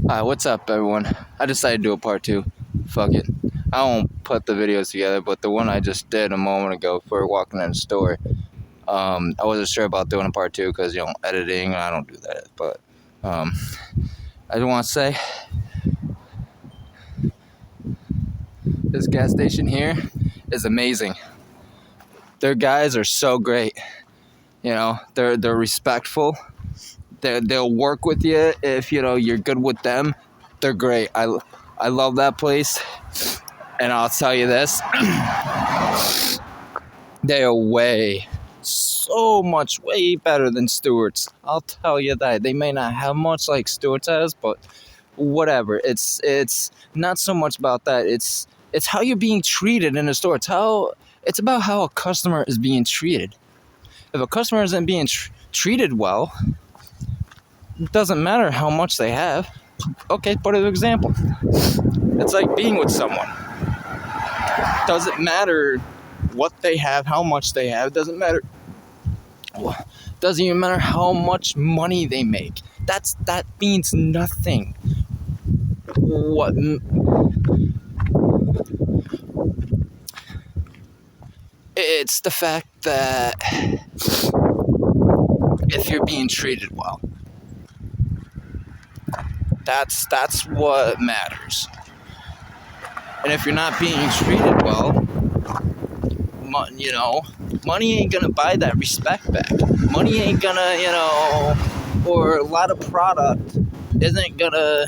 Hi, what's up, everyone? I decided to do a part two. Fuck it. I won't put the videos together, but the one I just did a moment ago for walking in the store, I wasn't sure about doing a part two because, editing, I don't do that. But I just want to say this gas station here is amazing. Their guys are so great. They're respectful. They'll work with you if, you're good with them. They're great. I love that place. And I'll tell you this, they are so much way better than Stewart's. I'll tell you that. They may not have much like Stewart's has, but whatever. It's not so much about that. It's how you're being treated in the store. It's about how a customer is being treated. If a customer isn't being treated well, it doesn't matter how much they have. Okay, put an example. It's like being with someone. Doesn't matter what they have, how much they have. Doesn't even matter how much money they make. That means nothing. What? It's the fact that if you're being treated well, that's what matters. And if you're not being treated well, money ain't gonna buy that respect back. Money ain't gonna, or a lot of product isn't gonna,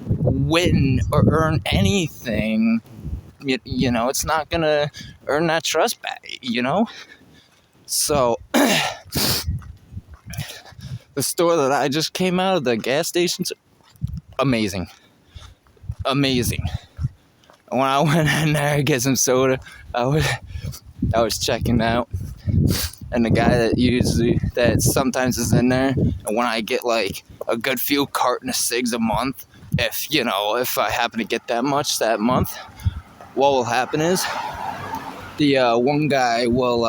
win or earn anything. It's not gonna earn that trust back, So, the store that I just came out of, the gas station's amazing. When I went in there to get some soda, I was checking out, and the guy that sometimes is in there, and when I get like a good few carton of cigs a month, if I happen to get that much that month, what will happen is the one guy will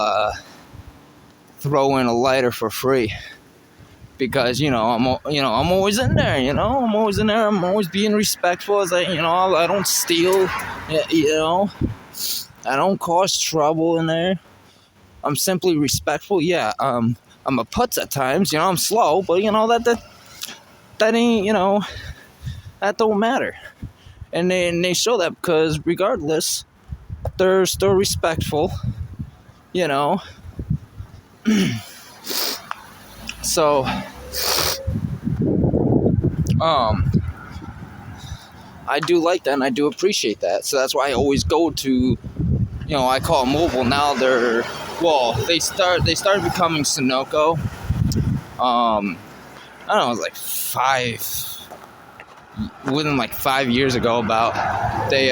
throw in a lighter for free. Because I'm always in there. I'm always in there. I'm always being respectful. As I don't steal. I don't cause trouble in there. I'm simply respectful. Yeah. I'm a putz at times. I'm slow, but that ain't that don't matter. And they show that because regardless, they're still respectful. So, I do like that and I do appreciate that. So that's why I always go to, I call it Mobile. Now they started becoming Sunoco. I don't know, it was like 5 years ago about, they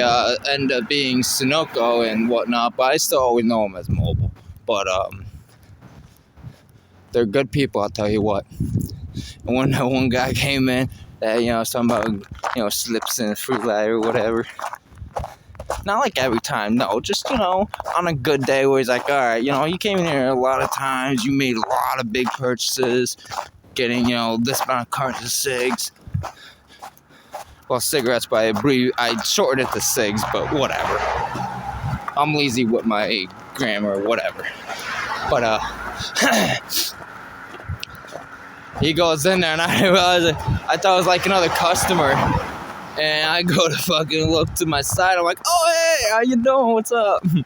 end up being Sunoco and whatnot, but I still always know them as Mobile. But, they're good people, I'll tell you what. And when that one guy came in, that, something about, slips in a fruit light or whatever. Not like every time, no. Just, on a good day where he's like, all right, you came in here a lot of times. You made a lot of big purchases. Getting, this amount of cartons of cigs. Well, cigarettes, but I shortened it to cigs, but whatever. I'm lazy with my grammar or whatever. But, he goes in there, and I thought it was like another customer. And I go to fucking look to my side. I'm like, oh, hey, how you doing? What's up? And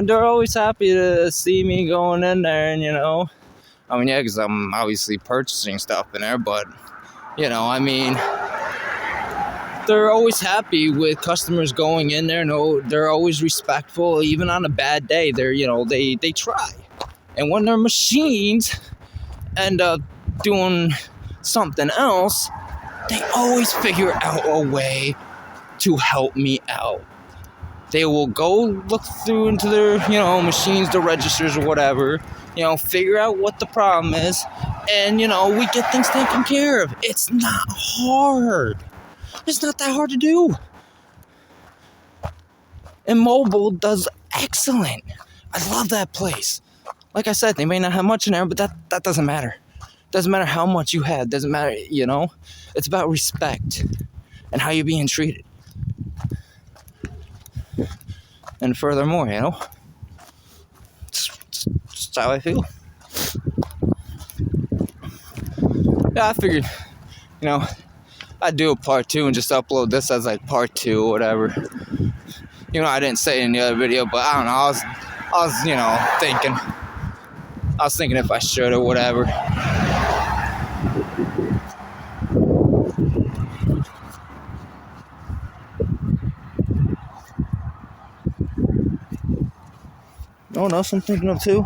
they're always happy to see me going in there. And, yeah, because I'm obviously purchasing stuff in there. But, they're always happy with customers going in there. No, they're always respectful. Even on a bad day, they try. And when their machines end up doing something else, they always figure out a way to help me out. They will go look through into their, machines, the registers or whatever, figure out what the problem is, and, we get things taken care of. It's not hard. It's not that hard to do. And Mobile does excellent. I love that place. Like I said, they may not have much in there, but that doesn't matter. Doesn't matter how much you have. Doesn't matter, It's about respect and how you're being treated. And furthermore, it's how I feel. Yeah, I figured, I'd do a part 2 and just upload this as like part 2 or whatever. I didn't say it in the other video, but I don't know. I was thinking. I was thinking if I should or whatever. Oh, no, I'm thinking of too.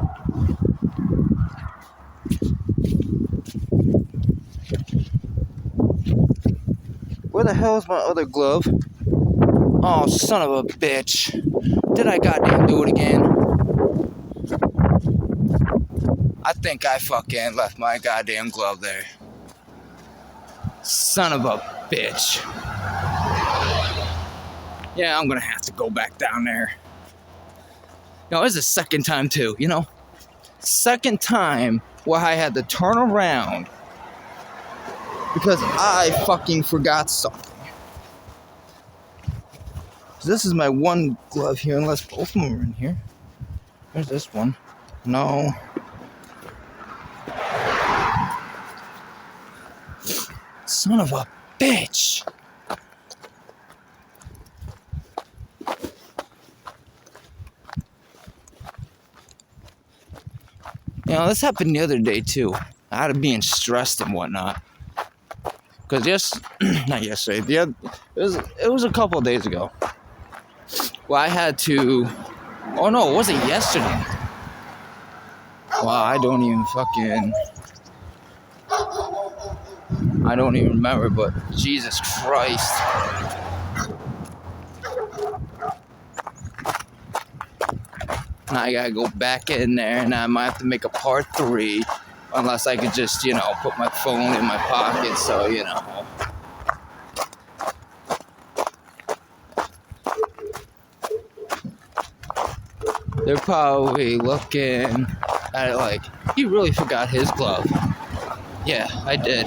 Where the hell is my other glove? Oh, son of a bitch. Did I goddamn do it again? I think I fucking left my goddamn glove there. Son of a bitch. Yeah, I'm gonna have to go back down there. It's the second time too, Second time where I had to turn around because I fucking forgot something. This is my one glove here, unless both of them are in here. There's this one. No. Son of a bitch. This happened the other day too. Out of being stressed and whatnot. Because not yesterday. It was a couple of days ago. Well, I had to. Oh no, it wasn't yesterday. Wow, I don't even remember, but Jesus Christ. Now I gotta go back in there, and I might have to make a part 3, unless I could just, put my phone in my pocket, so, They're probably looking at it like, he really forgot his glove. Yeah, I did.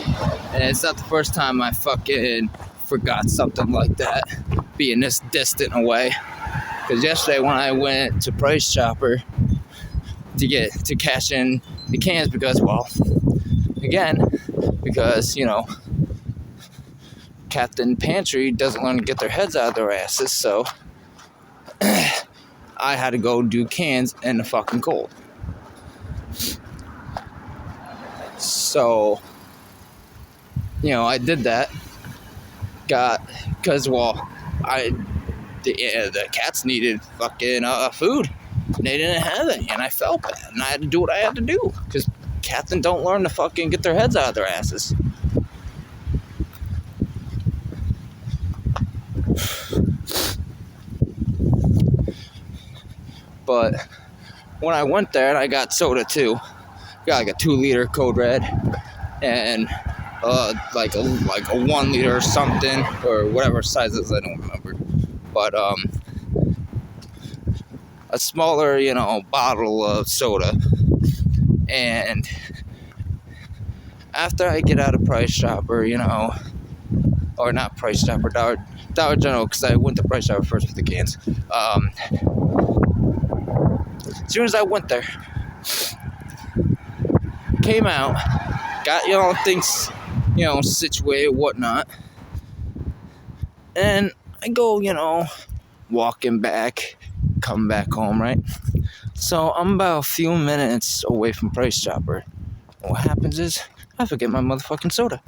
And it's not the first time I fucking forgot something like that, being this distant away. Because yesterday when I went to Price Chopper to cash in the cans because Captain Pantry doesn't learn to get their heads out of their asses, so I had to go do cans in the fucking cold. So, I did that. The cats needed fucking food. They didn't have any, and I felt bad, and I had to do what I had to do, because Captain don't learn to fucking get their heads out of their asses. But when I went there, and I got soda too, got like a 2-liter Code Red, and like a 1 liter or something, or whatever size it is, I don't remember. But a smaller, bottle of soda. And after I get out of Price Chopper, or not Price Chopper, Dollar General, because I went to Price Chopper first with the cans. As soon as I went there, came out, got, things, situated, whatnot. And I go, walking back, come back home, right? So I'm about a few minutes away from Price Chopper. And what happens is, I forget my motherfucking soda.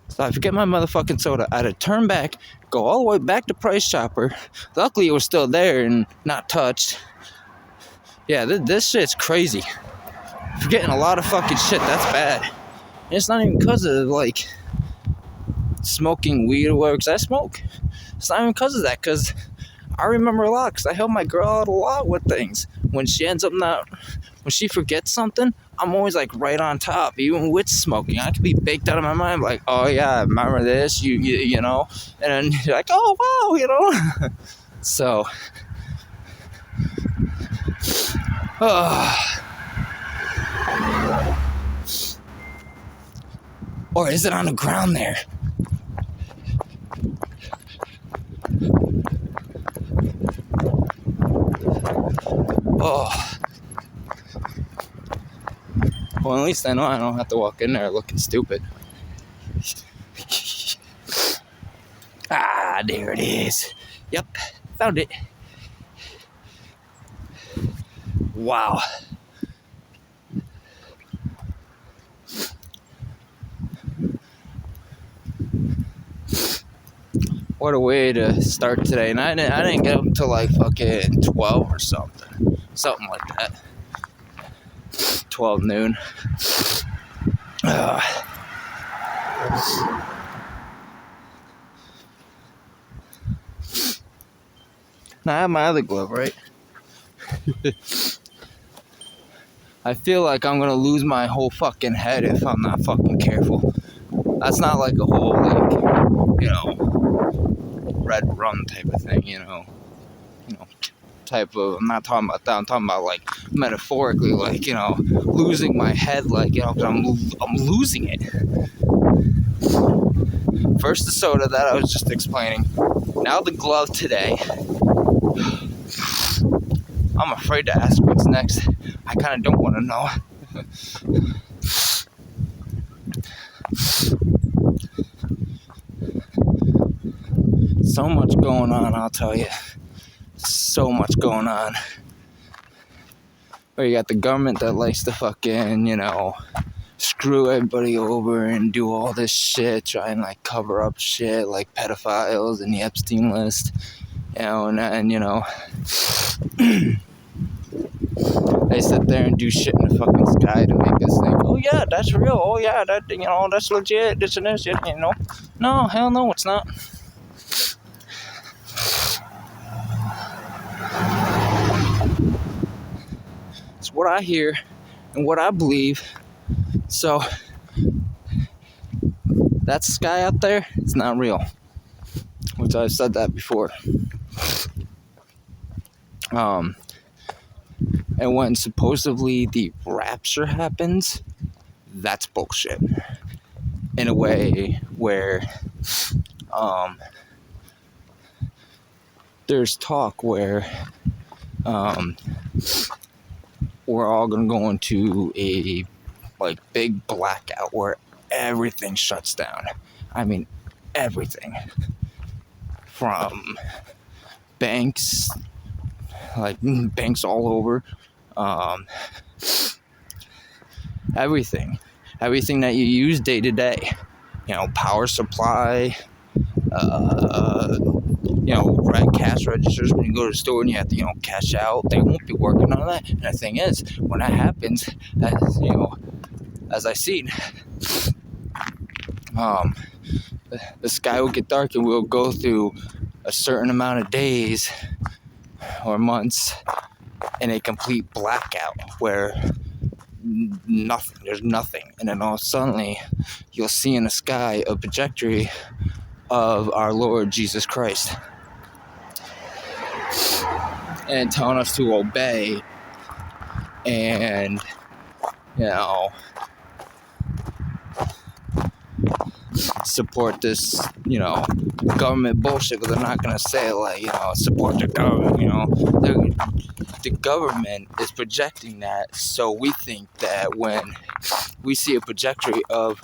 So I forget my motherfucking soda. I had to turn back, go all the way back to Price Chopper. Luckily, it was still there and not touched. Yeah, this shit's crazy. Forgetting a lot of fucking shit, that's bad. And it's not even because of, smoking weed or whatever, because I smoke. It's not even because of that, because I remember a lot, because I help my girl out a lot with things. When she forgets something, I'm always, right on top, even with smoking. I can be baked out of my mind, oh, yeah, I remember this, you know, and then you're like, oh, wow, So, Or is it on the ground there? Oh. Well, at least I know I don't have to walk in there looking stupid. Ah, there it is. Yep, found it. Wow. What a way to start today. And I didn't get up until like fucking 12 or something. Something like that. 12 noon. Now I have my other glove, right? I feel like I'm gonna lose my whole fucking head if I'm not fucking careful. That's not like a whole, like, you know, red rum type of thing, you know, type of, I'm not talking about that, I'm talking about, like, metaphorically, like, you know, losing my head, like, you know, 'cause I'm losing it. First the soda that I was just explaining, now the glove today. I'm afraid to ask what's next. I kind of don't want to know. So much going on, I'll tell you. So much going on. Where you got the government that likes to fucking, you know, screw everybody over and do all this shit, try and like cover up shit like pedophiles and the Epstein list, you know, and you know, they sit there and do shit in the fucking sky to make us think, oh yeah, that's real, oh yeah, that, you know, that's legit, this and this, you know. No, hell no, it's not. It's what I hear and what I believe. So that sky up there, it's not real. Which I've said that before. And when supposedly the rapture happens, that's bullshit. In a way where there's talk where we're all gonna go into a like big blackout where everything shuts down. I mean everything. From banks, like banks all over, everything that you use day to day, you know, power supply, you know, cash registers when you go to the store and you have to, you know, cash out, they won't be working on that. And the thing is, when that happens, as you know, as I seen, the sky will get dark and we'll go through a certain amount of days or months in a complete blackout where there's nothing, and then all suddenly you'll see in the sky a trajectory of our Lord Jesus Christ and telling us to obey and, you know, support this, you know, government bullshit, but they're not going to say, like, you know, support the government, you know. The government is projecting that, so we think that when we see a trajectory of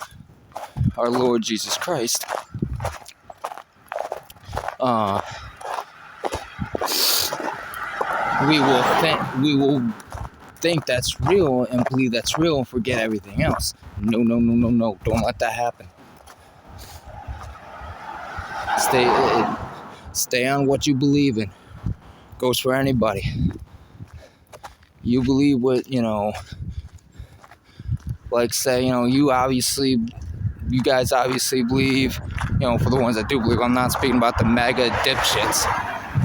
our Lord Jesus Christ, we will think that's real and believe that's real and forget everything else. No, don't let that happen. Stay on what you believe in. Goes for anybody. You believe what, you know, like say, you know, you guys obviously believe, you know, for the ones that do believe, I'm not speaking about the mega dipshits.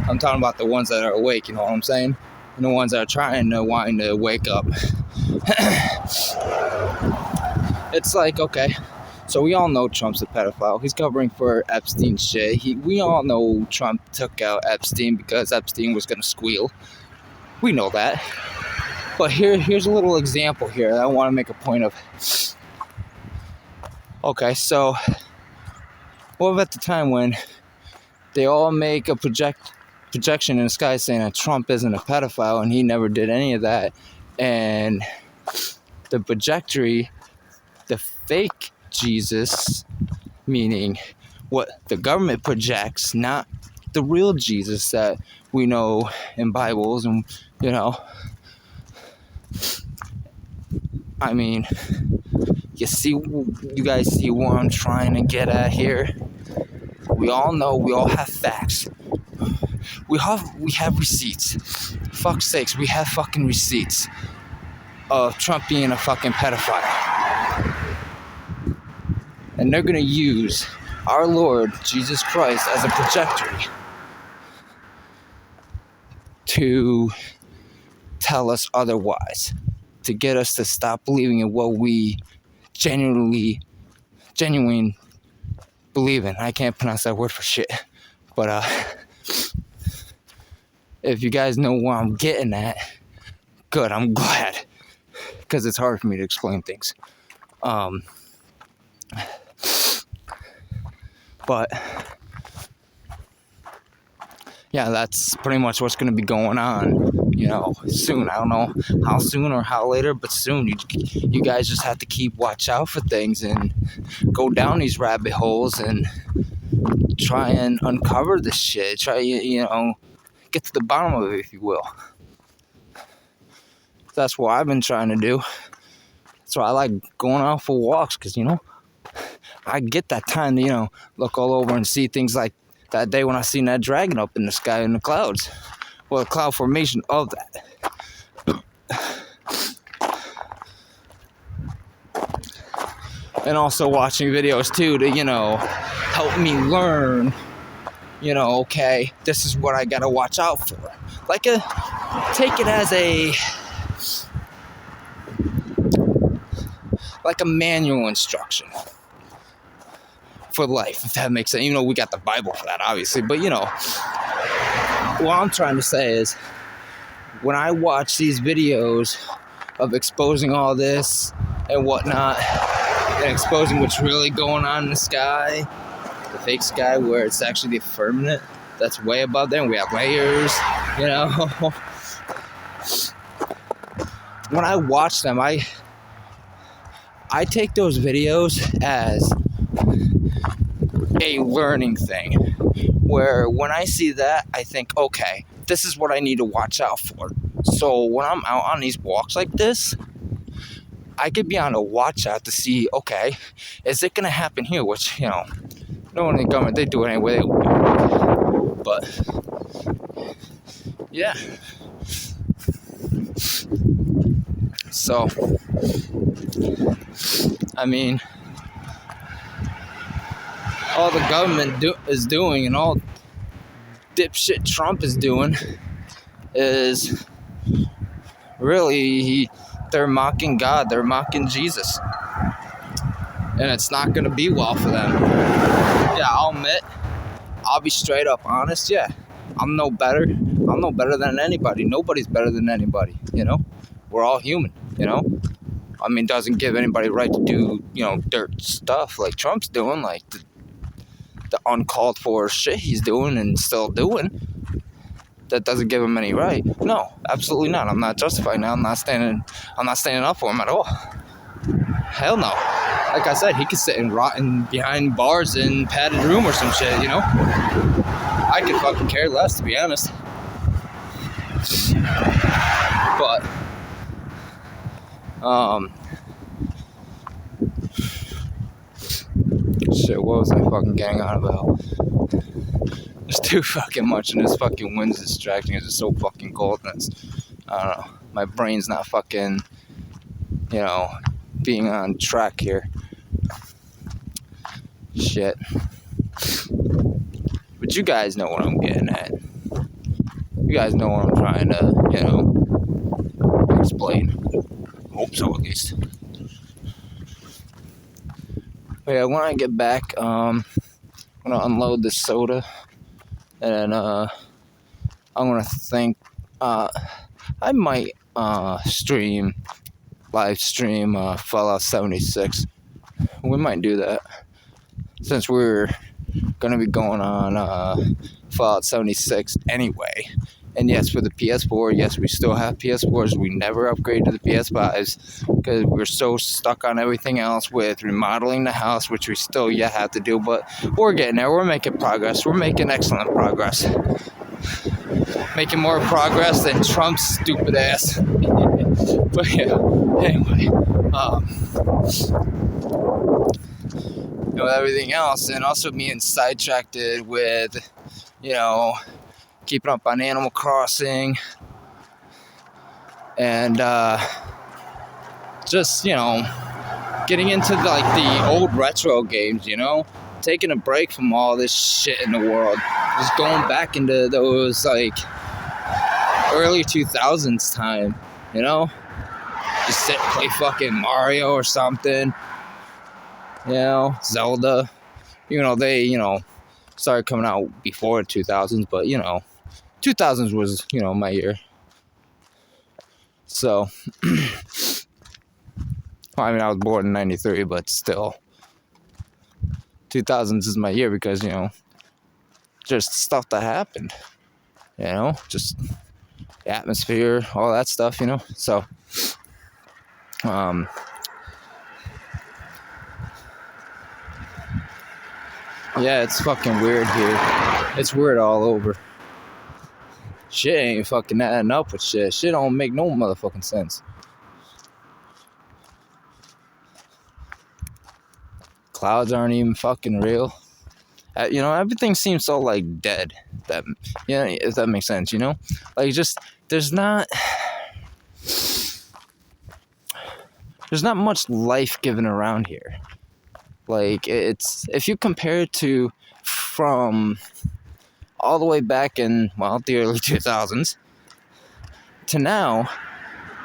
I'm talking about the ones that are awake, you know what I'm saying? And the ones that are wanting to wake up. It's like, okay, so we all know Trump's a pedophile. He's covering for Epstein shit. We all know Trump took out Epstein because Epstein was going to squeal. We know that. But here's a little example here that I want to make a point of. Okay, so what about the time when they all make a projection in the sky saying that Trump isn't a pedophile and he never did any of that, and the trajectory, the fake Jesus, meaning what the government projects, not the real Jesus that we know in Bibles, and I mean, you guys see what I'm trying to get at here? We all know, we all have facts. We have receipts. Fuck's sakes, we have fucking receipts of Trump being a fucking pedophile. And they're gonna use our Lord Jesus Christ as a projector to tell us otherwise, to get us to stop believing in what we genuine believe in. I can't pronounce that word for shit, but if you guys know what I'm getting at, good, I'm glad, because it's hard for me to explain things. But yeah, that's pretty much what's going to be going on, soon. I don't know how soon or how later, but soon. You guys just have to watch out for things and go down these rabbit holes and try and uncover this shit. Try, get to the bottom of it, if you will. That's what I've been trying to do. That's why I like going out for walks, because, I get that time to, look all over and see things like that day when I seen that dragon up in the sky in the clouds. Well, a cloud formation of that. And also watching videos too to, help me learn, okay, this is what I gotta watch out for. Take it as like a manual instruction for life, if that makes sense. We got the Bible for that, obviously, but what I'm trying to say is, when I watch these videos of exposing all this and whatnot, and exposing what's really going on in the sky, the fake sky, where it's actually the firmament that's way above there, and we have layers, when I watch them, I take those videos as a learning thing, where when I see that, I think, okay, this is what I need to watch out for. So when I'm out on these walks like this, I could be on a watch out to see, okay, is it going to happen here? Which, no one in the government, they do it anyway they want. But, yeah. So, I mean, all the government is doing, and all dipshit Trump is doing, is really they're mocking God, they're mocking Jesus, and it's not going to be well for them. Yeah, I'll admit, I'll be straight up honest. Yeah, I'm no better than anybody. Nobody's better than anybody. We're all human. I mean, doesn't give anybody right to do dirt stuff like Trump's doing, like the uncalled for shit he's doing and still doing. That doesn't give him any right. No, absolutely not. I'm not justifying that. I'm not standing up for him at all. Hell no. Like I said, he could sit and rotting behind bars in padded room or some shit, I could fucking care less, to be honest. But, shit, what was I fucking getting on about? There's too fucking much, and this fucking wind's distracting. It's just so fucking cold, and I don't know. My brain's not fucking, being on track here. Shit. But you guys know what I'm getting at. You guys know what I'm trying to, explain. Hope so, at least. But yeah, when I get back, I'm gonna unload this soda. And I'm going to think, I might live stream Fallout 76. We might do that since we're gonna be going on Fallout 76 anyway. And yes, for the PS4, yes, we still have PS4s. We never upgraded to the PS5s because we're so stuck on everything else with remodeling the house, which we still yet have to do. But we're getting there. We're making progress. We're making excellent progress. Making more progress than Trump's stupid ass. But yeah, anyway, everything else, and also being sidetracked with, keeping up on Animal Crossing, and just getting into the old retro games, taking a break from all this shit in the world, just going back into those early 2000s time, just sit and play fucking Mario or something, Zelda, they started coming out before 2000s, but 2000s was my year. So I was born in 93, but still 2000s is my year because just stuff that happened, just the atmosphere, all that stuff, so yeah, it's fucking weird here. It's weird all over. Shit ain't fucking adding up with shit. Shit don't make no motherfucking sense. Clouds aren't even fucking real. Everything seems so dead. That if that makes sense, just there's not much life given around here. It's, if you compare it to from all the way back in the early 2000s to now,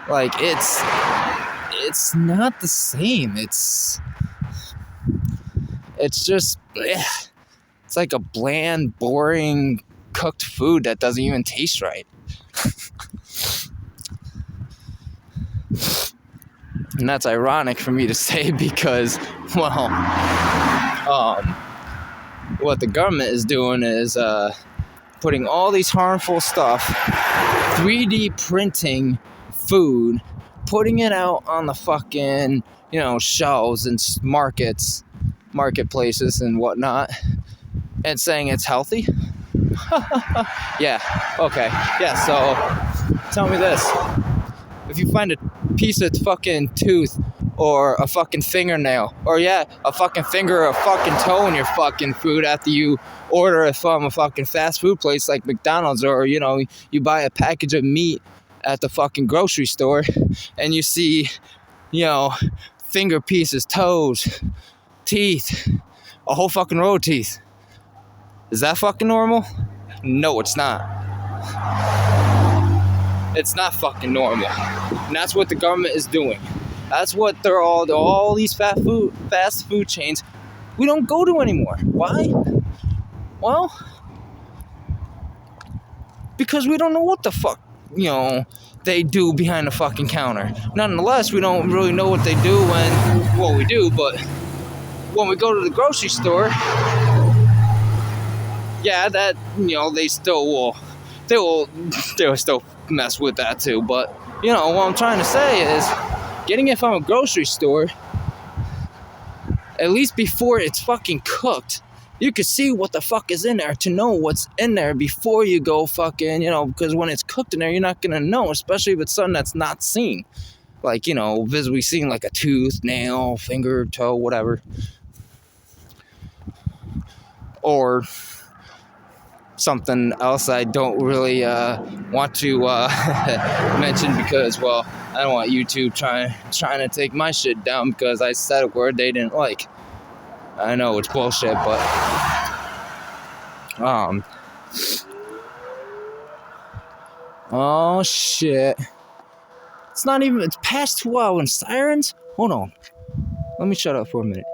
it's not the same. It's just it's like a bland, boring cooked food that doesn't even taste right. And that's ironic for me to say because, what the government is doing is putting all these harmful stuff, 3D printing food, putting it out on the fucking, shelves and marketplaces and whatnot, and saying it's healthy. Yeah, okay. Yeah, so tell me this. If you find a piece of fucking tooth or a fucking fingernail, or a fucking finger or a fucking toe in your fucking food after you order it from a fucking fast food place like McDonald's, or, you buy a package of meat at the fucking grocery store and you see, finger pieces, toes, teeth, a whole fucking row of teeth. Is that fucking normal? No, it's not. It's not fucking normal. And that's what the government is doing. That's what they're all these fast food chains we don't go to anymore. Why? Well, because we don't know what the fuck, they do behind the fucking counter. Nonetheless, we don't really know what they do we do, but when we go to the grocery store, yeah, that, they still will still mess with that too. But, what I'm trying to say is, getting it from a grocery store, at least before it's fucking cooked, you can see what the fuck is in there to know what's in there before you go fucking, because when it's cooked in there, you're not gonna know, especially if it's something that's not seen. Visibly seen, like a tooth, nail, finger, toe, whatever. Or something else I don't really want to mention because, I don't want YouTube trying to take my shit down because I said a word they didn't like. I know it's bullshit, but oh shit! It's past 2 hours and sirens. Hold on, let me shut up for a minute.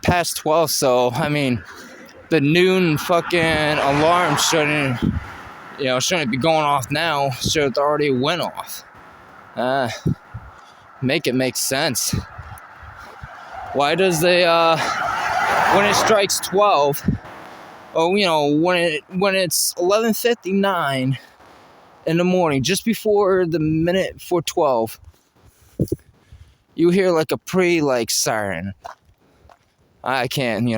Past 12, so I mean, the noon fucking alarm shouldn't be going off now. Should have already went off. Make it make sense. Why does they when it strikes 12? Oh, when it's 11:59 in the morning, just before the minute for 12, you hear like a siren. I can't,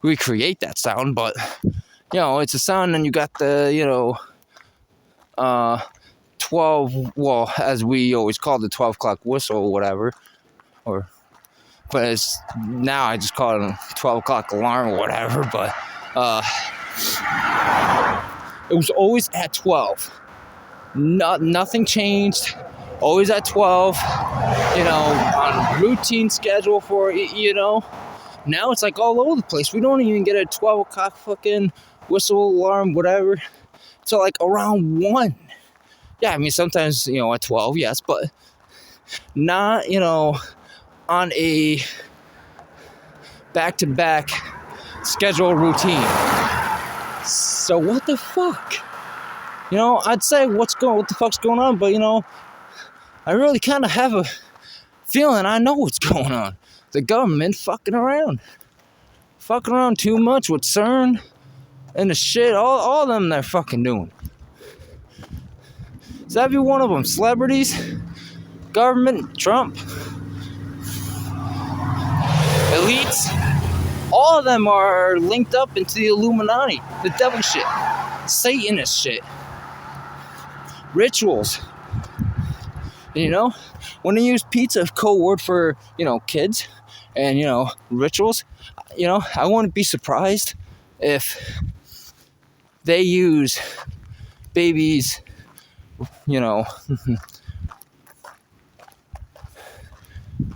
recreate that sound, but it's a sound, and you got the 12, well, as we always call the 12 o'clock whistle or whatever, but it's now I just call it a 12 o'clock alarm or whatever, but it was always at 12. Nothing changed. Always at 12, on routine schedule for it, Now it's like all over the place. We don't even get a 12 o'clock fucking whistle alarm, whatever, till like around 1. Yeah, I mean, sometimes, at 12, yes, but not, on a back-to-back schedule routine. So what the fuck? I'd say what the fuck's going on, but, I really kind of have a feeling I know what's going on. The government fucking around too much with CERN and the shit. All of them they're fucking doing. Is every one of them celebrities, government, Trump, elites? All of them are linked up into the Illuminati, the devil shit, Satanist shit, rituals. When they use pizza code word for, kids and, rituals, I wouldn't be surprised if they use babies,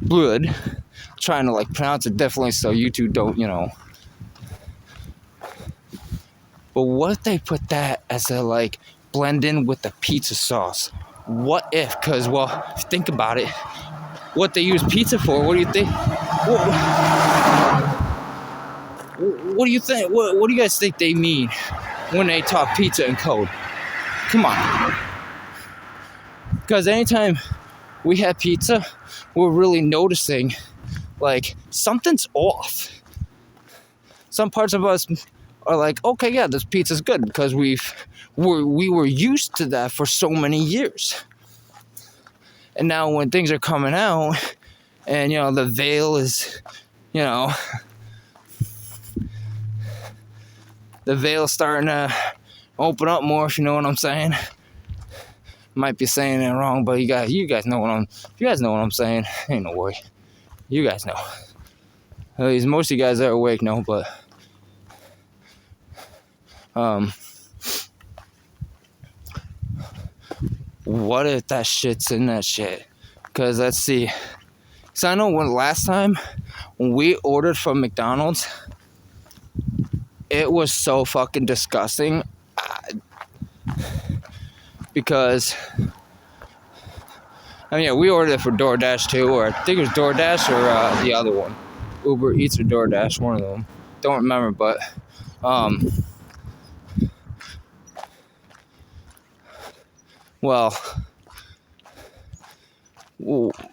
blood, trying to, pronounce it differently so you two don't, But what if they put that as a, blend in with the pizza sauce? What if? Because, think about it. What they use pizza for, what do you think? What do you think? What do you guys think they mean when they talk pizza in code? Come on. Because anytime we have pizza, we're really noticing, something's off. Some parts of us are like, okay, yeah, this pizza's good because we were used to that for so many years. And now when things are coming out and, the veil is, the veil's starting to open up more, if you know what I'm saying. Might be saying it wrong, but you guys know what I'm saying. Ain't no way. You guys know. At least most of you guys are awake know, but what if that shit's in that shit? Because let's see. So I know last time when we ordered from McDonald's, it was so fucking disgusting. Because, we ordered it for DoorDash too, or I think it was DoorDash or the other one. Uber Eats or DoorDash, one of them. Don't remember, but, I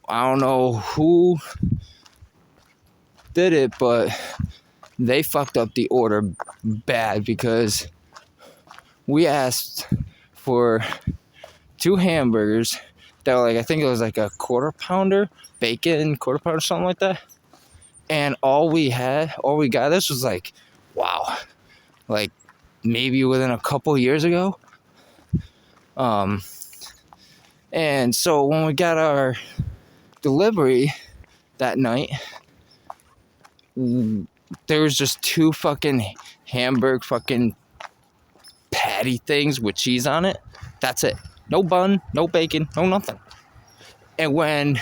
don't know who did it, but they fucked up the order bad because we asked for 2 hamburgers that were I think it was a quarter pounder, bacon, quarter pounder, something like that. And all we got, this was wow, maybe within a couple years ago. And so when we got our delivery that night, there was just 2 fucking hamburger fucking patty things with cheese on it. That's it. No bun, no bacon, no nothing. And when,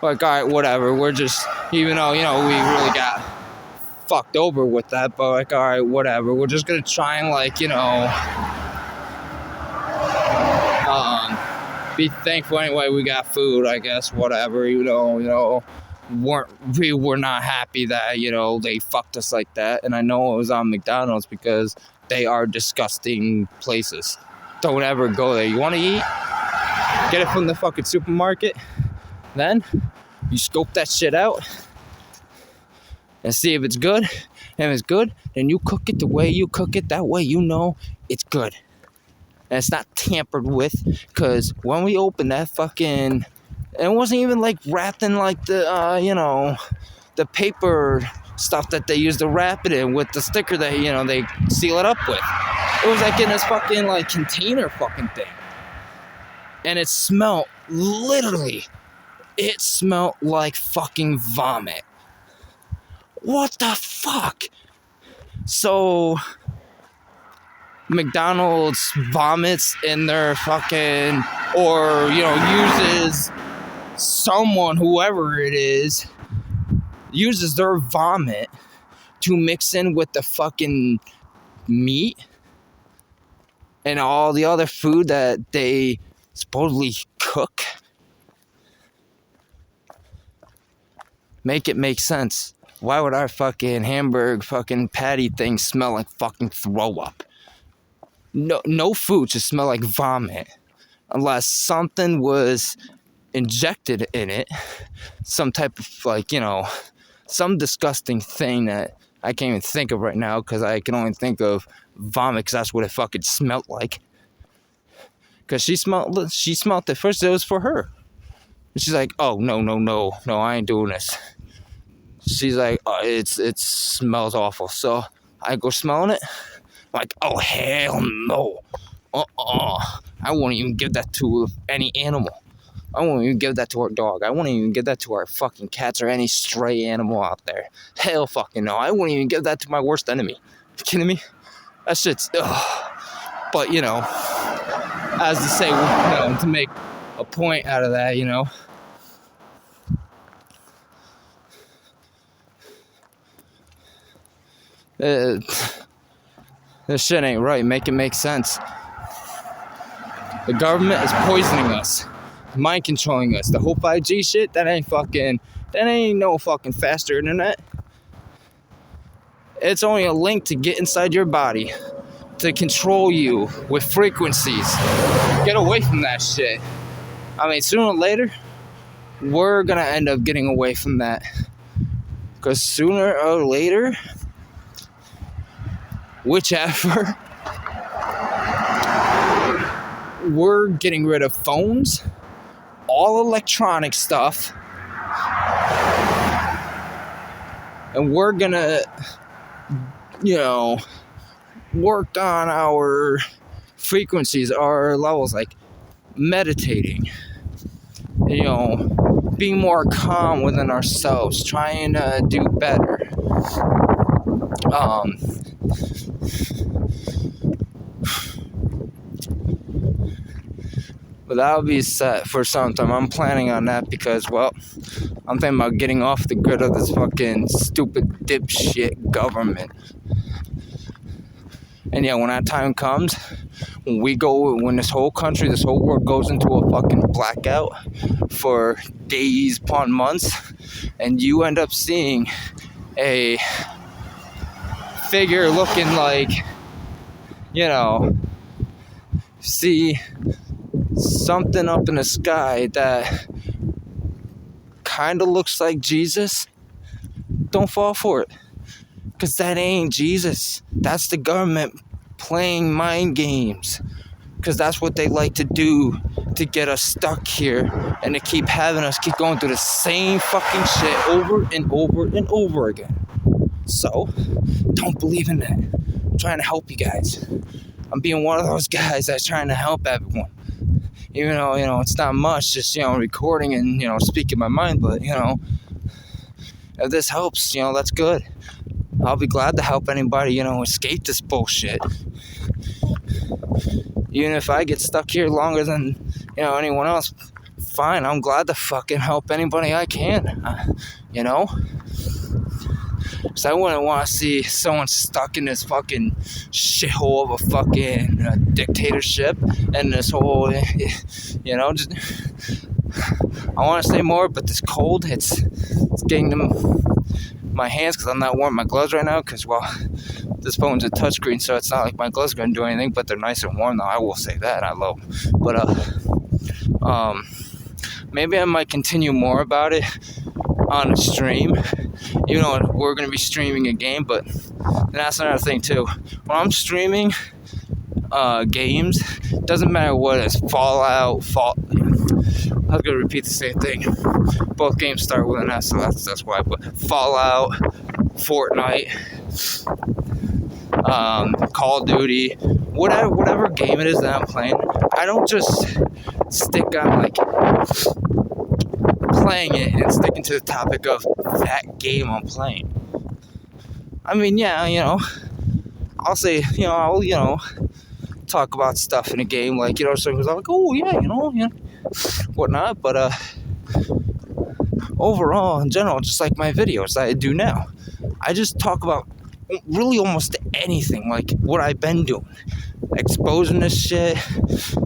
all right, whatever, we're just, even though, we really got fucked over with that, but all right, whatever, we're just gonna try and be thankful anyway. We got food, I guess. Whatever, we were not happy that they fucked us like that. And I know it was on McDonald's because they are disgusting places. Don't ever go there. You want to eat? Get it from the fucking supermarket. Then you scope that shit out and see if it's good. And if it's good, then you cook it the way you cook it. That way it's good. And it's not tampered with. Because when we opened that fucking... it wasn't even like wrapped in like the paper stuff that they use to wrap it in with the sticker that, they seal it up with. It was like in this fucking like container fucking thing. And it smelled, it smelled like fucking vomit. What the fuck? So, McDonald's vomits in their fucking, or, uses someone, whoever it is, uses their vomit to mix in with the fucking meat and all the other food that they supposedly cook. Make it make sense. Why would our fucking hamburger fucking patty thing smell like fucking throw up? No food should smell like vomit unless something was injected in it. Some type of some disgusting thing that I can't even think of right now because I can only think of vomit because that's what it fucking smelled like. Because she smelled it first. It was for her. And she's like, oh, no, I ain't doing this. She's like, oh, it smells awful. So I go smelling it. I'm like, oh, hell no. I won't even give that to any animal. I won't even give that to our dog. I won't even give that to our fucking cats or any stray animal out there. Hell fucking no. I won't even give that to my worst enemy. You kidding me? That shit's... ugh. But, as to say, to make a point out of that, this shit ain't right. Make it make sense. The government is poisoning us, mind controlling us. The whole 5G shit, that ain't no fucking faster internet. It's only a link to get inside your body, to control you with frequencies. Get away from that shit. I mean, sooner or later, we're gonna end up getting away from that. Because sooner or later, whichever, we're getting rid of phones, all electronic stuff, and we're gonna, work on our frequencies, our levels, like meditating, being more calm within ourselves, trying to do better. But that'll be set for some time. I'm planning on that because, I'm thinking about getting off the grid of this fucking stupid dipshit government. And yeah, when that time comes, when this whole country, this whole world goes into a fucking blackout for days upon months, and you end up seeing a figure looking like, see something up in the sky that kind of looks like Jesus, don't fall for it. Because that ain't Jesus. That's the government playing mind games. Because that's what they like to do to get us stuck here and to keep having us keep going through the same fucking shit over and over and over again. So, don't believe in that. I'm trying to help you guys. I'm being one of those guys that's trying to help everyone. Even though, it's not much, just, recording and, speaking my mind. But, if this helps, that's good. I'll be glad to help anybody, escape this bullshit. Even if I get stuck here longer than, anyone else, fine. I'm glad to fucking help anybody I can, Because I wouldn't want to see someone stuck in this fucking shithole of a fucking dictatorship and this whole, you know, just, I want to say more, but this cold, it's getting them my hands because I'm not wearing my gloves right now because, well, this phone's a touchscreen, so it's not like my gloves are going to do anything, but they're nice and warm, though. I will say that. I love them. But, maybe I might continue more about it on a stream, even though we're going to be streaming a game, but that's another thing, too. When I'm streaming games, doesn't matter what it is, Fallout, I was going to repeat the same thing. Both games start with an S, so that's why. But Fallout, Fortnite, Call of Duty, whatever game it is that I'm playing, I don't just stick on like playing it and sticking to the topic of that game I'm playing. I mean, yeah, you know, I'll say, you know, I'll talk about stuff in a game, like, you know, someone's like, oh yeah, you know, whatnot, but overall, in general, just like my videos that I do now, I just talk about really almost anything, like what I've been doing, exposing this shit,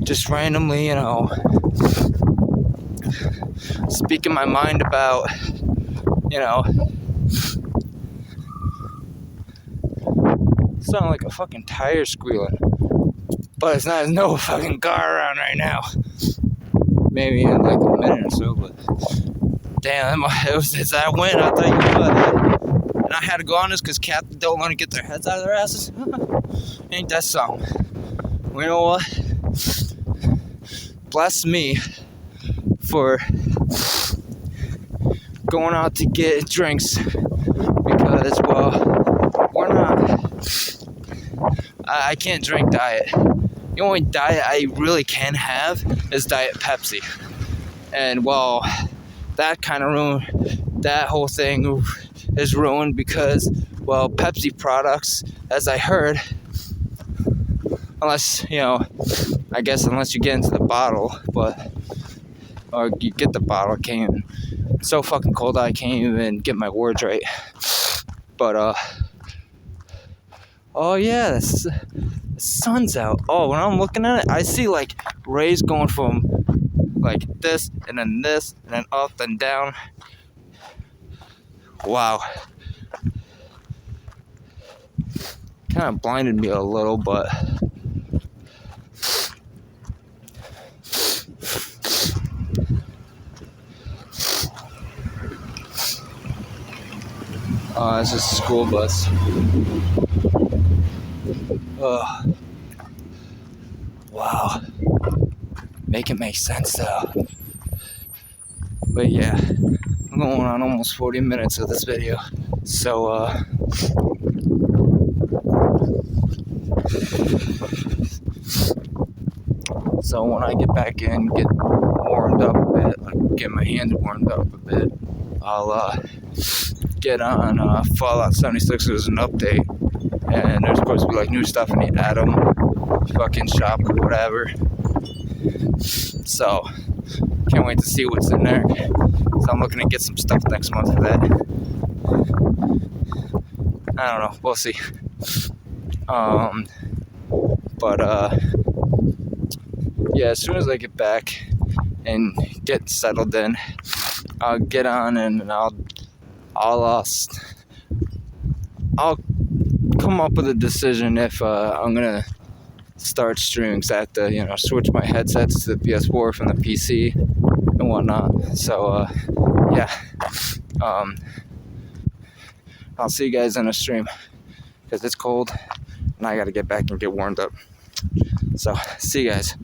just randomly, you know, speaking my mind about, you know, sound like a fucking tire squealing, but it's not, there's no fucking car around right now. Maybe in like a minute or so, but damn, it's that wind, I'll tell you what. And I had to go on this because cats don't want to get their heads out of their asses. Ain't that something? Well, you know what? Bless me for going out to get drinks because, well, we're not. I can't drink diet. The only diet I really can have is Diet Pepsi. And, well, that kind of ruined, that whole thing is ruined because, well, Pepsi products, as I heard, unless, you know, I guess unless you get into the bottle, but, or you get the bottle, it's so fucking cold I can't even get my words right. But, oh yeah, the sun's out. Oh, when I'm looking at it, I see like rays going from like this and then up and down. Wow. Kind of blinded me a little, but it's just a school bus. Wow. Make it make sense though. But yeah, I'm going on almost 40 minutes of this video. So, so when I get back in, get warmed up a bit, like get my hands warmed up a bit, I'll get on Fallout 76 as an update. And there's supposed to be like new stuff in the Atom fucking shop or whatever. So, can't wait to see what's in there. So I'm looking to get some stuff next month for that. I don't know. We'll see. But yeah, as soon as I get back and get settled in, I'll get on and I'll come up with a decision if I'm gonna start streaming. So I have to, you know, switch my headsets to the PS4 from the PC and whatnot. So yeah, I'll see you guys in a stream because it's cold and I gotta get back and get warmed up. So see you guys.